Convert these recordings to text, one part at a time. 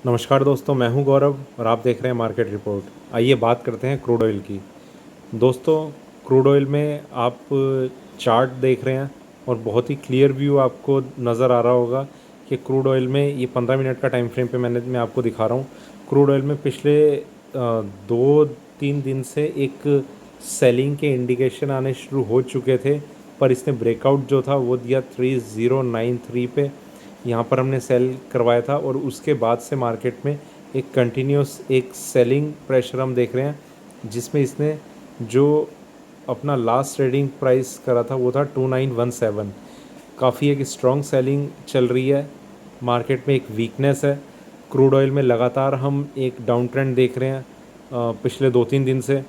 नमस्कार दोस्तों, मैं हूं गौरव और आप देख रहे हैं मार्केट रिपोर्ट। आइए बात करते हैं क्रूड ऑयल की। दोस्तों, क्रूड ऑयल में आप चार्ट देख रहे हैं और बहुत ही क्लियर व्यू आपको नज़र आ रहा होगा कि क्रूड ऑयल में ये 15 मिनट का टाइम फ्रेम पे मैं आपको दिखा रहा हूँ। क्रूड ऑयल में पिछले 2-3 दिन से एक सेलिंग के इंडिकेशन आने शुरू हो चुके थे, पर इसने ब्रेकआउट जो था वो दिया 3093 पे। यहाँ पर हमने सेल करवाया था और उसके बाद से मार्केट में एक कंटिन्यूस एक सेलिंग प्रेशर हम देख रहे हैं, जिसमें इसने जो अपना लास्ट ट्रेडिंग प्राइस करा था वो था 2917। काफ़ी एक स्ट्रॉन्ग सेलिंग चल रही है। मार्केट में एक वीकनेस है। क्रूड ऑयल में लगातार हम एक डाउन ट्रेंड देख रहे हैं पिछले 2-3 दिन से।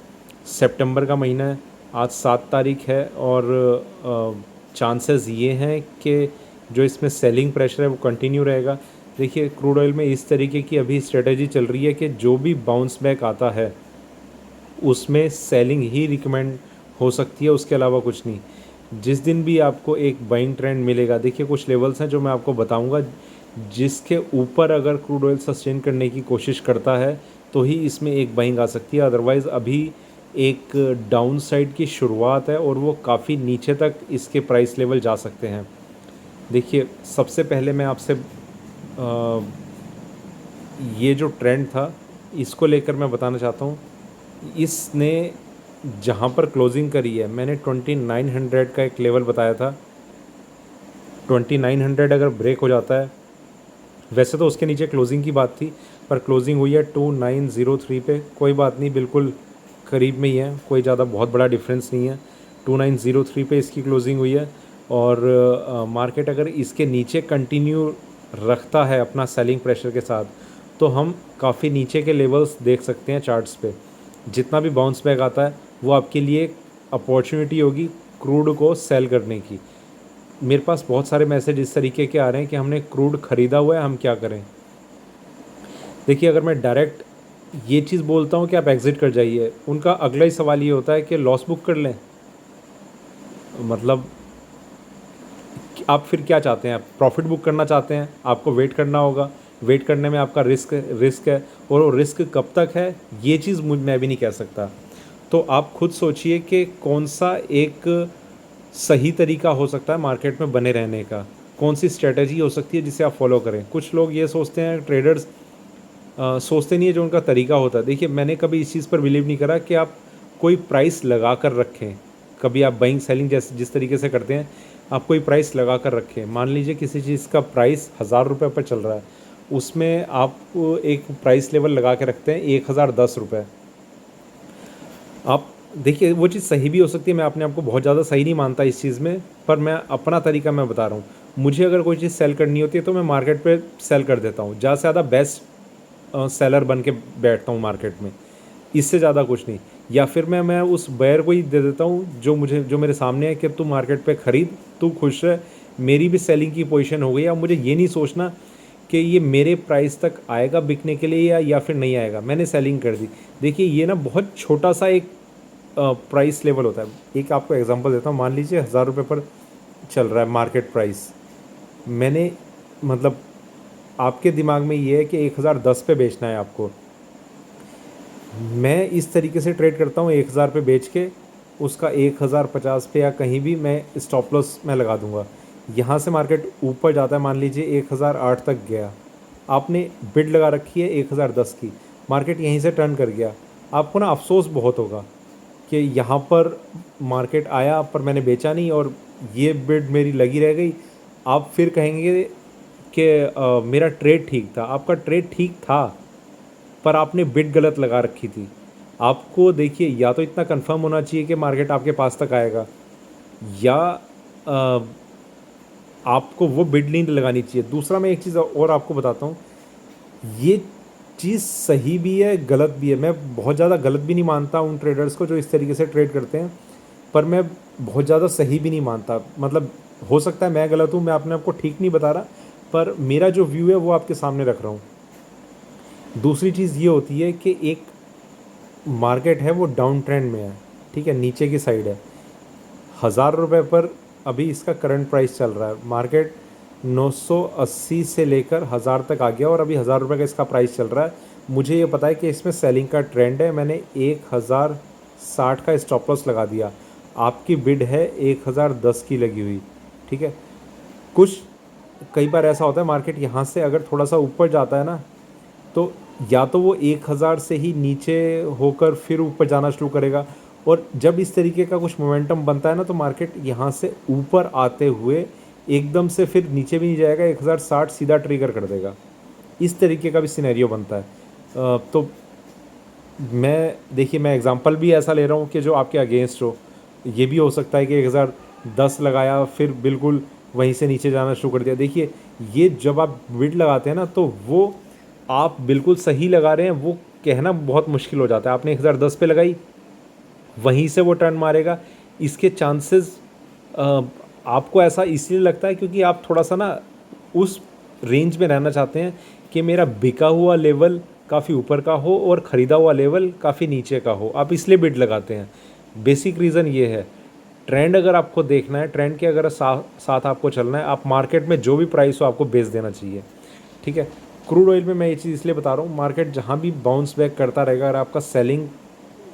सितंबर का महीना है, आज 7 तारीख है और चांसेस ये हैं कि जो इसमें सेलिंग प्रेशर है वो कंटिन्यू रहेगा। देखिए, क्रूड ऑयल में इस तरीके की अभी स्ट्रेटजी चल रही है कि जो भी बाउंस बैक आता है उसमें सेलिंग ही रिकमेंड हो सकती है, उसके अलावा कुछ नहीं। जिस दिन भी आपको एक बाइंग ट्रेंड मिलेगा, देखिए कुछ लेवल्स हैं जो मैं आपको बताऊंगा, जिसके ऊपर अगर क्रूड ऑयल सस्टेन करने की कोशिश करता है तो ही इसमें एक बाइंग आ सकती है। अदरवाइज़ अभी एक डाउन साइड की शुरुआत है और वो काफ़ी नीचे तक इसके प्राइस लेवल जा सकते हैं। देखिए, सबसे पहले मैं आपसे ये जो ट्रेंड था इसको लेकर मैं बताना चाहता हूँ। इसने जहाँ पर क्लोजिंग करी है, मैंने 2900 का एक लेवल बताया था। 2900 अगर ब्रेक हो जाता है, वैसे तो उसके नीचे क्लोजिंग की बात थी, पर क्लोजिंग हुई है 2903 पे। कोई बात नहीं, बिल्कुल करीब में ही है, कोई ज़्यादा बहुत बड़ा डिफरेंस नहीं है। 2903 पे इसकी क्लोजिंग हुई है और मार्केट अगर इसके नीचे कंटिन्यू रखता है अपना सेलिंग प्रेशर के साथ, तो हम काफ़ी नीचे के लेवल्स देख सकते हैं चार्ट्स पे। जितना भी बाउंस बैक आता है वो आपके लिए एक अपॉर्चुनिटी होगी क्रूड को सेल करने की। मेरे पास बहुत सारे मैसेज इस तरीके के आ रहे हैं कि हमने क्रूड ख़रीदा हुआ है, हम क्या करें। देखिए, अगर मैं डायरेक्ट ये चीज़ बोलता हूँ कि आप एग्ज़िट कर जाइए, उनका अगला ही सवाल ये होता है कि लॉस बुक कर लें। मतलब आप फिर क्या चाहते हैं? आप प्रॉफिट बुक करना चाहते हैं? आपको वेट करना होगा। वेट करने में आपका रिस्क है, और वो रिस्क कब तक है ये चीज़ मैं भी नहीं कह सकता। तो आप खुद सोचिए कि कौन सा एक सही तरीका हो सकता है मार्केट में बने रहने का, कौन सी स्ट्रेटजी हो सकती है जिसे आप फॉलो करें। कुछ लोग ये सोचते हैं, ट्रेडर्स सोचते नहीं है जो उनका तरीका होता है। देखिए, मैंने कभी इस चीज़ पर बिलीव नहीं करा कि आप कोई प्राइस लगा कर रखें। कभी आप बाइंग सेलिंग जैसे जिस तरीके से करते हैं, आप कोई प्राइस लगा कर रखें। मान लीजिए किसी चीज़ का प्राइस 1000 रुपये पर चल रहा है, उसमें आप एक प्राइस लेवल लगा के रखते हैं 1010 रुपये। आप देखिए, वो चीज़ सही भी हो सकती है, मैं अपने आप को बहुत ज़्यादा सही नहीं मानता इस चीज़ में, पर मैं अपना तरीका मैं बता रहा हूँ। मुझे अगर कोई चीज़ सेल करनी होती है तो मैं मार्केट पे सेल कर देता हूँ, ज़्यादा से ज़्यादा बेस्ट सेलर बन के बैठता हूँ मार्केट में, इससे ज़्यादा कुछ नहीं। या फिर मैं उस बायर को ही दे देता हूँ जो मेरे सामने है कि तू मार्केट पे ख़रीद, तू खुश रह, मेरी भी सेलिंग की पोजीशन हो गई। अब मुझे ये नहीं सोचना कि ये मेरे प्राइस तक आएगा बिकने के लिए या फिर नहीं आएगा, मैंने सेलिंग कर दी। देखिए, ये ना बहुत छोटा सा एक प्राइस लेवल होता है। एक आपको एग्जांपल देता हूँ, मान लीजिए 1000 रुपये पर चल रहा है मार्केट प्राइस। मैंने मतलब आपके दिमाग में ये है कि 1010 पे बेचना है आपको। मैं इस तरीके से ट्रेड करता हूँ, 1000 पे बेच के उसका 1050 पे या कहीं भी मैं स्टॉप लॉस मैं लगा दूंगा। यहाँ से मार्केट ऊपर जाता है, मान लीजिए 1008 तक गया, आपने बिड लगा रखी है 1010 की, मार्केट यहीं से टर्न कर गया, आपको ना अफसोस बहुत होगा कि यहाँ पर मार्केट आया पर मैंने बेचा नहीं और ये बिड मेरी लगी रह गई। आप फिर कहेंगे कि मेरा ट्रेड ठीक था। आपका ट्रेड ठीक था, पर आपने बिड गलत लगा रखी थी। आपको देखिए, या तो इतना कंफर्म होना चाहिए कि मार्केट आपके पास तक आएगा, या अ, आपको वो बिड नहीं लगानी चाहिए। दूसरा, मैं एक चीज़ और आपको बताता हूँ, ये चीज़ सही भी है गलत भी है। मैं बहुत ज़्यादा गलत भी नहीं मानता उन ट्रेडर्स को जो इस तरीके से ट्रेड करते हैं, पर मैं बहुत ज़्यादा सही भी नहीं मानता। मतलब हो सकता है मैं गलत हूँ, मैं अपने आप को ठीक नहीं बता रहा, पर मेरा जो व्यू है वो आपके सामने रख रहा हूँ। दूसरी चीज़ ये होती है कि एक मार्केट है वो डाउन ट्रेंड में है, ठीक है, नीचे की साइड है। 1000 रुपये पर अभी इसका करंट प्राइस चल रहा है। मार्केट 980 से लेकर 1000 तक आ गया और अभी 1000 रुपये का इसका प्राइस चल रहा है। मुझे ये पता है कि इसमें सेलिंग का ट्रेंड है। मैंने 1060 का स्टॉप लॉस लगा दिया। आपकी बिड है 1010 की लगी हुई, ठीक है। कुछ कई बार ऐसा होता है मार्केट यहाँ से अगर थोड़ा सा ऊपर जाता है ना, तो या तो वो 1000 से ही नीचे होकर फिर ऊपर जाना शुरू करेगा, और जब इस तरीके का कुछ मोमेंटम बनता है ना, तो मार्केट यहाँ से ऊपर आते हुए एकदम से फिर नीचे भी नहीं जाएगा, 1060 सीधा ट्रिगर कर देगा। इस तरीके का भी सिनेरियो बनता है। तो मैं एग्जांपल भी ऐसा ले रहा हूँ कि जो आपके अगेंस्ट हो। ये भी हो सकता है कि 1010 लगाया फिर बिल्कुल वहीं से नीचे जाना शुरू कर दिया। देखिए, ये जब आप बिड लगाते हैं ना, तो वो आप बिल्कुल सही लगा रहे हैं वो कहना बहुत मुश्किल हो जाता है। आपने 1010 पे लगाई, वहीं से वो टर्न मारेगा, इसके चांसेस आपको ऐसा इसलिए लगता है क्योंकि आप थोड़ा सा ना उस रेंज में रहना चाहते हैं कि मेरा बिका हुआ लेवल काफ़ी ऊपर का हो और ख़रीदा हुआ लेवल काफ़ी नीचे का हो। आप इसलिए बिड लगाते हैं। बेसिक रीज़न ये है। ट्रेंड अगर आपको देखना है, ट्रेंड के अगर साथ आपको चलना है, आप मार्केट में जो भी प्राइस हो आपको बेच देना चाहिए, ठीक है। क्रूड ऑयल में मैं ये चीज़ इसलिए बता रहा हूँ, मार्केट जहाँ भी बाउंस बैक करता रहेगा, अगर आपका सेलिंग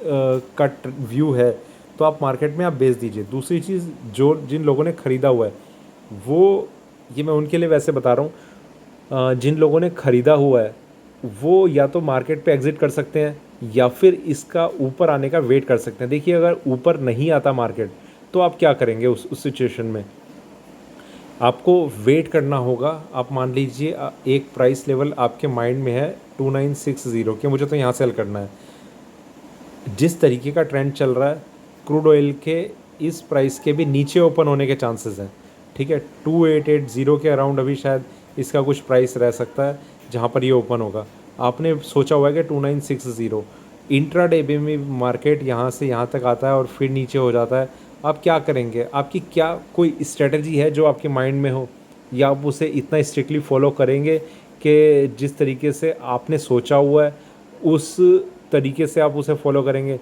का व्यू है तो आप मार्केट में आप बेच दीजिए। दूसरी चीज़, जो जिन लोगों ने ख़रीदा हुआ है वो, ये मैं उनके लिए वैसे बता रहा हूँ, जिन लोगों ने ख़रीदा हुआ है वो या तो मार्केट पे एग्ज़िट कर सकते हैं या फिर इसका ऊपर आने का वेट कर सकते हैं। देखिए, अगर ऊपर नहीं आता मार्केट तो आप क्या करेंगे उस सिचुएशन में? आपको वेट करना होगा। आप मान लीजिए एक प्राइस लेवल आपके माइंड में है 2960 के, मुझे तो यहाँ सेल करना है। जिस तरीके का ट्रेंड चल रहा है, क्रूड ऑयल के इस प्राइस के भी नीचे ओपन होने के चांसेस हैं, ठीक है। 2880 के अराउंड अभी शायद इसका कुछ प्राइस रह सकता है जहाँ पर ये ओपन होगा। आपने सोचा हुआ है कि 2960, इंट्राडे में मार्केट यहाँ से यहाँ तक आता है और फिर नीचे हो जाता है। आप क्या करेंगे? आपकी क्या कोई स्ट्रेटजी है जो आपके माइंड में हो, या आप उसे इतना स्ट्रिक्टली फॉलो करेंगे कि जिस तरीके से आपने सोचा हुआ है उस तरीके से आप उसे फॉलो करेंगे,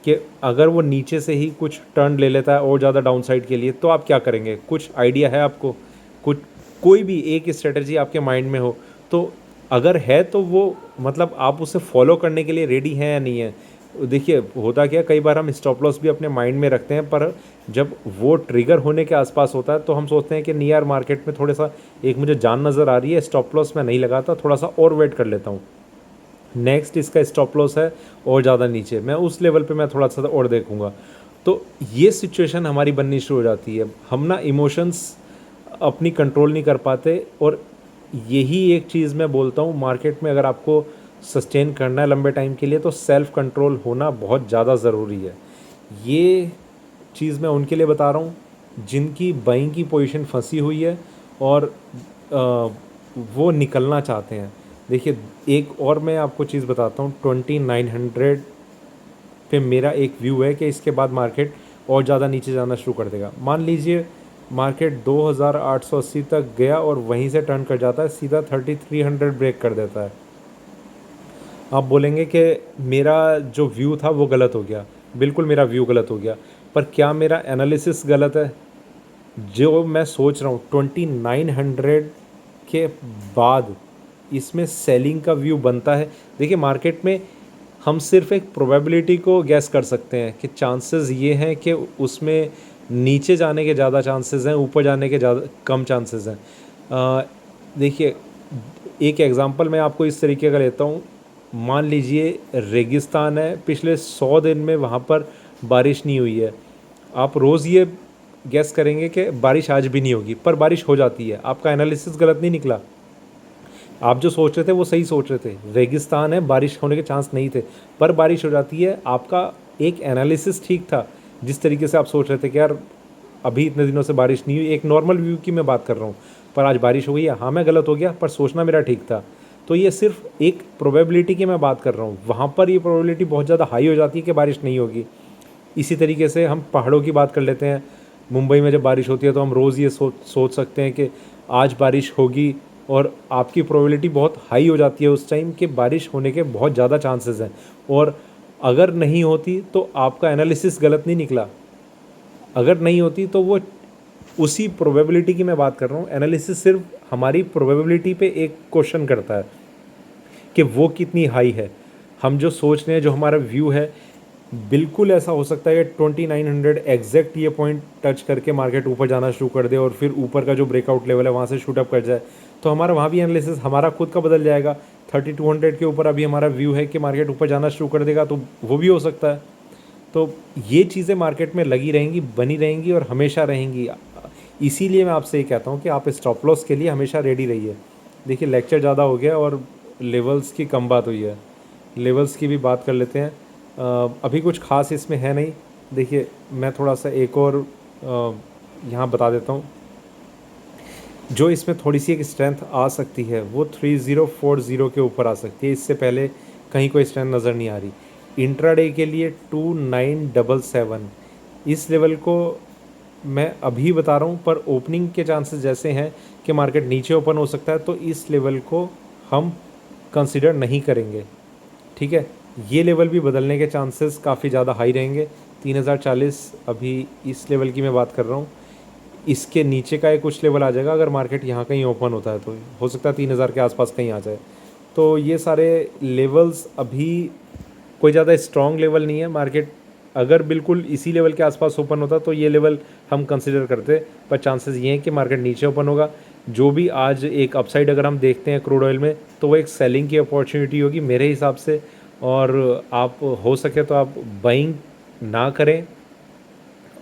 कि अगर वो नीचे से ही कुछ टर्न ले लेता है और ज़्यादा डाउन साइड के लिए तो आप क्या करेंगे? कुछ आइडिया है आपको? कुछ कोई भी एक स्ट्रेटजी आपके माइंड में हो तो, अगर है तो वो मतलब आप उसे फॉलो करने के लिए रेडी हैं या नहीं है? देखिए, होता क्या, कई बार हम स्टॉप लॉस भी अपने माइंड में रखते हैं, पर जब वो ट्रिगर होने के आसपास होता है तो हम सोचते हैं कि नहीं यार, मार्केट में थोड़ा सा एक मुझे जान नज़र आ रही है, स्टॉप लॉस मैं नहीं लगाता, थोड़ा सा और वेट कर लेता हूँ। नेक्स्ट इसका स्टॉप लॉस है और ज़्यादा नीचे, मैं उस लेवल पे मैं थोड़ा सा और देखूँगा। तो ये सिचुएशन हमारी बननी शुरू हो जाती है। हम ना इमोशंस अपनी कंट्रोल नहीं कर पाते, और यही एक चीज़ मैं बोलता हूँ, मार्केट में अगर आपको सस्टेन करना है लंबे टाइम के लिए तो सेल्फ़ कंट्रोल होना बहुत ज़्यादा ज़रूरी है। ये चीज़ मैं उनके लिए बता रहा हूँ जिनकी बाइंग की पोजीशन फंसी हुई है और वो निकलना चाहते हैं। देखिए, एक और मैं आपको चीज़ बताता हूँ, 2900 पे मेरा एक व्यू है कि इसके बाद मार्केट और ज़्यादा नीचे जाना शुरू कर देगा। मान लीजिए मार्केट 2880 तक गया और वहीं से टर्न कर जाता है, सीधा 3300 ब्रेक कर देता है। आप बोलेंगे कि मेरा जो व्यू था वो गलत हो गया। बिल्कुल मेरा व्यू गलत हो गया, पर क्या मेरा एनालिसिस गलत है? जो मैं सोच रहा हूँ 2900 के बाद इसमें सेलिंग का व्यू बनता है। देखिए, मार्केट में हम सिर्फ एक प्रोबेबिलिटी को गैस कर सकते हैं कि चांसेस ये हैं कि उसमें नीचे जाने के ज़्यादा चांसेस हैं, ऊपर जाने के ज़्यादा कम चांसेस हैं। देखिए, एक एग्ज़ाम्पल मैं आपको इस तरीके का लेता हूँ। मान लीजिए रेगिस्तान है, पिछले 100 दिन में वहाँ पर बारिश नहीं हुई है। आप रोज़ ये गैस करेंगे कि बारिश आज भी नहीं होगी, पर बारिश हो जाती है। आपका एनालिसिस गलत नहीं निकला। आप जो सोच रहे थे वो सही सोच रहे थे। रेगिस्तान है, बारिश होने के चांस नहीं थे, पर बारिश हो जाती है। आपका एक एनालिसिस ठीक था, जिस तरीके से आप सोच रहे थे कि यार अभी इतने दिनों से बारिश नहीं हुई, एक नॉर्मल व्यू की मैं बात कर रहा हूँ, पर आज बारिश हो गई है। हाँ, मैं गलत हो गया, पर सोचना मेरा ठीक था। तो ये सिर्फ एक प्रोबेबिलिटी की मैं बात कर रहा हूँ। वहाँ पर ये प्रोबेबिलिटी बहुत ज़्यादा हाई हो जाती है कि बारिश नहीं होगी। इसी तरीके से हम पहाड़ों की बात कर लेते हैं। मुंबई में जब बारिश होती है तो हम रोज़ ये सोच सकते हैं कि आज बारिश होगी, और आपकी प्रोबेबिलिटी बहुत हाई हो जाती है उस टाइम कि बारिश होने के बहुत ज़्यादा चांसेस हैं। और अगर नहीं होती तो आपका एनालिसिस गलत नहीं निकला। अगर नहीं होती तो वो उसी प्रोबेबिलिटी की मैं बात कर रहा हूँ। एनालिसिस सिर्फ हमारी प्रोबेबिलिटी पे एक क्वेश्चन करता है कि वो कितनी हाई है। हम जो सोच रहे हैं, जो हमारा व्यू है, बिल्कुल ऐसा हो सकता है कि 2900 एग्जैक्ट ये पॉइंट टच करके मार्केट ऊपर जाना शुरू कर दे और फिर ऊपर का जो ब्रेकआउट लेवल है वहाँ से शूट अप कर जाए, तो हमारा वहाँ भी एनालिसिस हमारा खुद का बदल जाएगा। 3200 के ऊपर अभी हमारा व्यू है कि मार्केट ऊपर जाना शुरू कर देगा, तो वो भी हो सकता है। तो ये चीज़ें मार्केट में लगी रहेंगी, बनी रहेंगी और हमेशा रहेंगी। इसीलिए मैं आपसे ये कहता हूँ कि आप स्टॉप लॉस के लिए हमेशा रेडी रहिए। देखिए, लेक्चर ज़्यादा हो गया और लेवल्स की कम बात हुई है, लेवल्स की भी बात कर लेते हैं। अभी कुछ खास इसमें है नहीं। देखिए, मैं थोड़ा सा एक और यहाँ बता देता हूँ। जो इसमें थोड़ी सी एक स्ट्रेंथ आ सकती है वो 3040 के ऊपर आ सकती है, इससे पहले कहीं कोई स्ट्रेंथ नज़र नहीं आ रही। इंट्राडे के लिए 2977 इस लेवल को मैं अभी बता रहा हूँ, पर ओपनिंग के चांसेस जैसे हैं कि मार्केट नीचे ओपन हो सकता है, तो इस लेवल को हम कंसिडर नहीं करेंगे। ठीक है, ये लेवल भी बदलने के चांसेस काफ़ी ज़्यादा हाई रहेंगे। 3040 अभी इस लेवल की मैं बात कर रहा हूँ, इसके नीचे का एक कुछ लेवल आ जाएगा। अगर मार्केट यहाँ कहीं ओपन होता है तो हो सकता है 3000 के आसपास कहीं आ जाए। तो ये सारे लेवल्स अभी कोई ज़्यादा स्ट्रॉन्ग लेवल नहीं है। मार्केट अगर बिल्कुल इसी लेवल के आसपास ओपन होता तो ये लेवल हम कंसिडर करते, पर चांसेस ये हैं कि मार्केट नीचे ओपन होगा। जो भी आज एक अपसाइड अगर हम देखते हैं क्रूड ऑयल में, तो वो एक सेलिंग की अपॉर्चुनिटी होगी मेरे हिसाब से। और आप हो सके तो आप बाइंग ना करें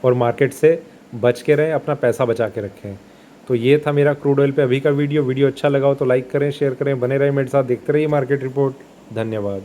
और मार्केट से बच के रहें, अपना पैसा बचा के रखें। तो ये था मेरा क्रूड ऑयल पे अभी का वीडियो अच्छा लगा हो तो लाइक करें, शेयर करें, बने रहें मेरे साथ, देखते रहिए मार्केट रिपोर्ट। धन्यवाद।